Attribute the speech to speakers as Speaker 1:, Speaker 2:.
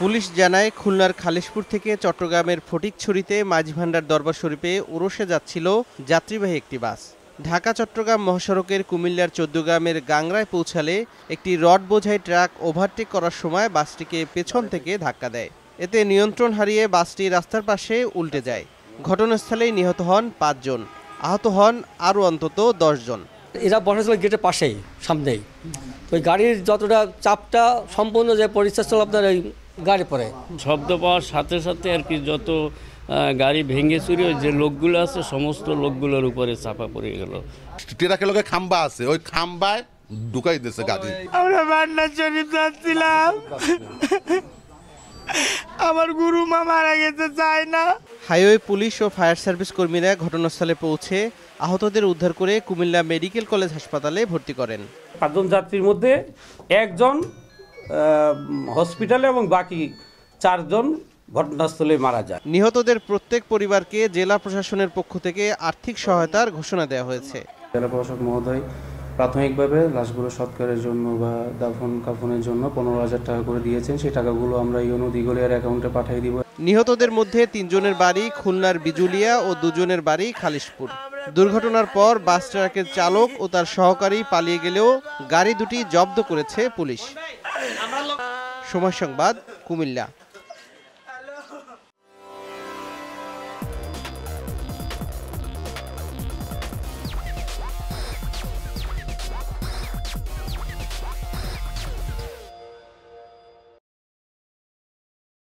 Speaker 1: Police জানায়, খুলনার খালিশপুর থেকে চট্টগ্রামের ফটিকছড়িতে মাঝভান্ডার দরবার শরীফে ওরসে যাচ্ছিল যাত্রীবাহী একটি বাস। ঢাকা চট্টগ্রাম মহাসড়কের কুমিল্লার চৌদ্দগ্রামের গাংরায় পৌঁছালে একটি রড বোঝাই ট্রাক ওভারটেক করার সময় বাসটিকে পেছন থেকে ধাক্কা দেয়। এতে নিয়ন্ত্রণ হারিয়ে বাসটি রাস্তার পাশে উল্টে যায়। ঘটনাস্থলেই নিহত হন ৫ জন, আহত হন আরও অন্তত ১০ জন।
Speaker 2: এরা বসেছিল গেটের পাশেই, সামনেই। ওই গাড়ির যতটা চাপটা সম্পূর্ণ যে পরিস্থিতি আপনার ওই গাড়ি পরে
Speaker 3: শব্দ পাওয়ার সাথে সাথে আর কি যত গাড়ি ভেঙে চুরি যে লোকগুলো আছে সমস্ত লোকগুলোর উপরে চাপা পড়ে গেল।
Speaker 4: ট্রাকের লগে খাম্বা আছে, ওই খাম্বায় ঢুকাই দিয়েছে গাড়ি।
Speaker 5: আমরা ভান্ডার শরীফ যাচ্ছিলাম, আমার গুরু মা মারা গেছে, চাই না।
Speaker 1: হাইওয়ে পুলিশ ও ফায়ার সার্ভিস কর্মীরা ঘটনাস্থলে পৌঁছে আহতদের উদ্ধার করে কুমিল্লা মেডিকেল কলেজ হাসপাতালে ভর্তি করেন।
Speaker 6: ৫ জন যাত্রীর মধ্যে ১ জন হসপিটালে এবং বাকি ৪ জন ঘটনাস্থলে মারা যায়।
Speaker 1: নিহতদের প্রত্যেক পরিবারকে জেলা প্রশাসনের পক্ষ থেকে আর্থিক সহায়তার ঘোষণা দেওয়া হয়েছে।
Speaker 7: জেলা প্রশাসক মহোদয় প্রাথমিকভাবে লাশগুলো সৎকারের জন্য বা দাফন কাফনের জন্য ১৫,০০০ টাকা করে দিয়েছেন। সেই টাকাগুলো আমরা ইউনো দিগলিয়ার অ্যাকাউন্টে পাঠিয়ে দিব।
Speaker 1: নিহতদের মধ্যে ৩ জনের বাড়ি খুলনার বিজুলিয়া ও ২ জনের বাড়ি খালিশপুর। দুর্ঘটনার পর বাস ট্রাকের চালক ও তার সহকারী পালিয়ে গেলেও গাড়ি দুটি জব্দ করেছে পুলিশ। সময় সংবাদ, কুমিল্লা।